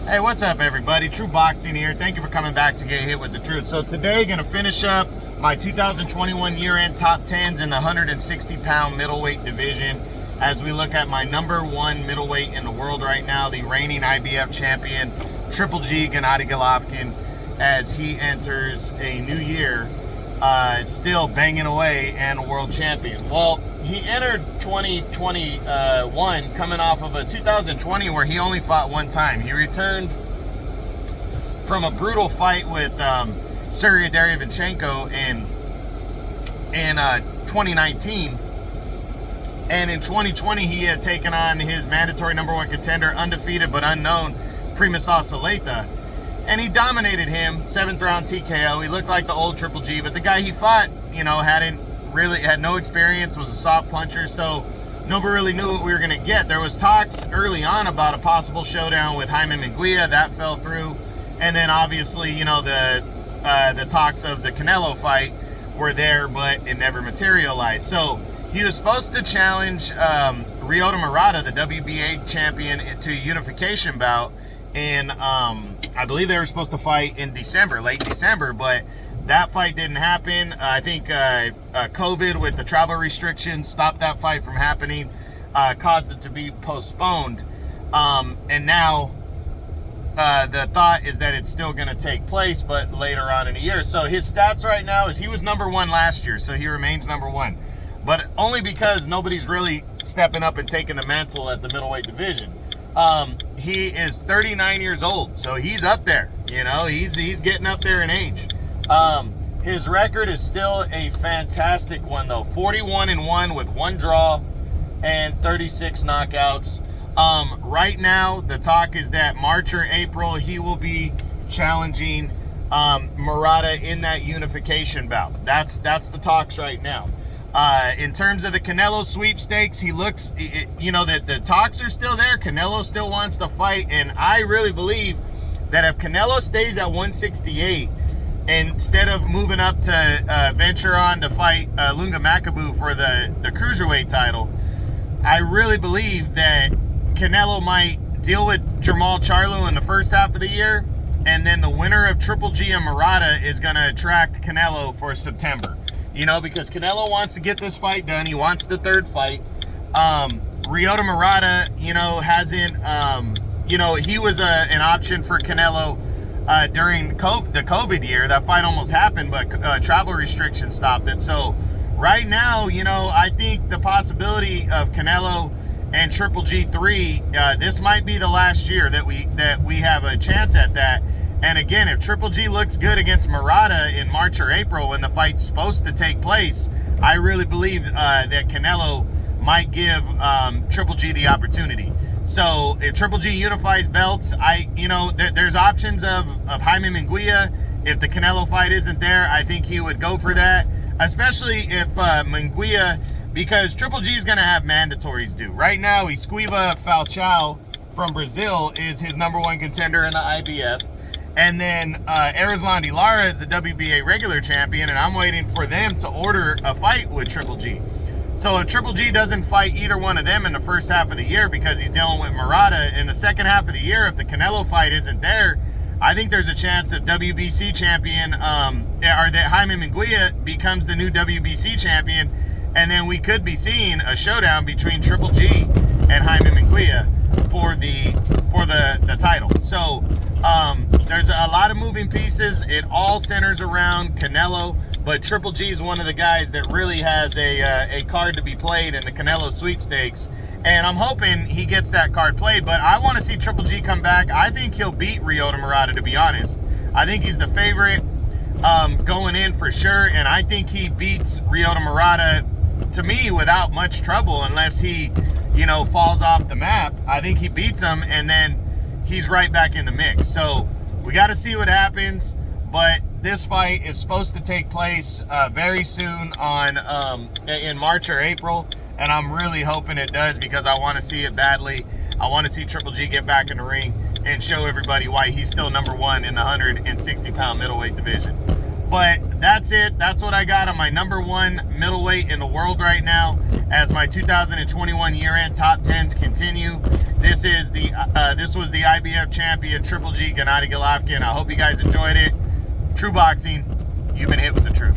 Hey, what's up, everybody? True Boxing here. Thank you for coming back to Get Hit with the Truth. So today, going to finish up my 2021 year-end top 10s in the 160-pound middleweight division as we look at my number one middleweight in the world right now, the reigning IBF champion, Triple G Gennady Golovkin, as he enters a new year, still banging away and a world champion. Well, he entered 2021 coming off of a 2020 where he only fought one time. He returned from a brutal fight with Sergey Derevyanchenko in 2019. And in 2020, he had taken on his mandatory number one contender, undefeated but unknown, Primus Osaleita. And he dominated him, 7th round TKO. He looked like the old Triple G, but the guy he fought, had no experience, was a soft puncher, so nobody really knew what we were going to get. There was talks early on about a possible showdown with Jaime Munguia. That fell through. And then obviously, the talks of the Canelo fight were there, but it never materialized. So he was supposed to challenge Ryota Murata, the WBA champion, to a unification bout. And I believe they were supposed to fight in December, late December, but that fight didn't happen. I think COVID with the travel restrictions stopped that fight from happening, caused it to be postponed. And now the thought is that it's still going to take place, but later on in the year. So his stats right now is he was number one last year, so he remains number one. But only because nobody's really stepping up and taking the mantle at the middleweight division. He is 39 years old, so he's up there. He's getting up there in age. His record is still a fantastic one, though. 41-1 with 1 draw and 36 knockouts. Right now, the talk is that March or April, he will be challenging Murata in that unification bout. That's the talks right now. In terms of the Canelo sweepstakes, he looks, that the talks are still there. Canelo still wants to fight, and I really believe that if Canelo stays at 168, instead of moving up to venture on to fight Lunga Makabu for the cruiserweight title, I really believe that Canelo might deal with Jermall Charlo in the first half of the year, and then the winner of Triple G and Murata is going to attract Canelo for September. Because Canelo wants to get this fight done. He wants the third fight. Ryota Murata, hasn't, he was an option for Canelo during the COVID year. That fight almost happened, but travel restrictions stopped it. So right now, I think the possibility of Canelo and Triple G3, this might be the last year that we have a chance at that. And again, if Triple G looks good against Murata in March or April when the fight's supposed to take place, I really believe that Canelo might give Triple G the opportunity. So if Triple G unifies belts, there's options of Jaime Munguia. If the Canelo fight isn't there, I think he would go for that, especially if Munguia, because Triple G is going to have mandatories due. Right now, Esquiva Falcao from Brazil is his number one contender in the IBF. And then Erislandy Lara is the WBA regular champion, and I'm waiting for them to order a fight with Triple G. So if Triple G doesn't fight either one of them in the first half of the year because he's dealing with Murata, in the second half of the year, if the Canelo fight isn't there, I think there's a chance that WBC champion, or that Jaime Munguia becomes the new WBC champion, and then we could be seeing a showdown between Triple G and Jaime Munguia for the title. So there's a lot of moving pieces. It all centers around Canelo, but Triple G is one of the guys that really has a card to be played in the Canelo sweepstakes, and I'm hoping he gets that card played. But I want to see Triple G come back. I think he'll beat Ryota Murata, to be honest. I think he's the favorite going in for sure, and I think he beats Ryota Murata, to me, without much trouble, unless he falls off the map. I think he beats him, and then he's right back in the mix. So we got to see what happens, but this fight is supposed to take place very soon in March or April, and I'm really hoping it does because I want to see it badly. I want to see Triple G get back in the ring and show everybody why he's still number one in the 160-pound middleweight division. But that's it. That's what I got on my number 1 middleweight in the world right now, as my 2021 year-end top 10s continue. This was the IBF champion Triple G Gennady Golovkin. I hope you guys enjoyed it. True Boxing, you've been hit with the truth.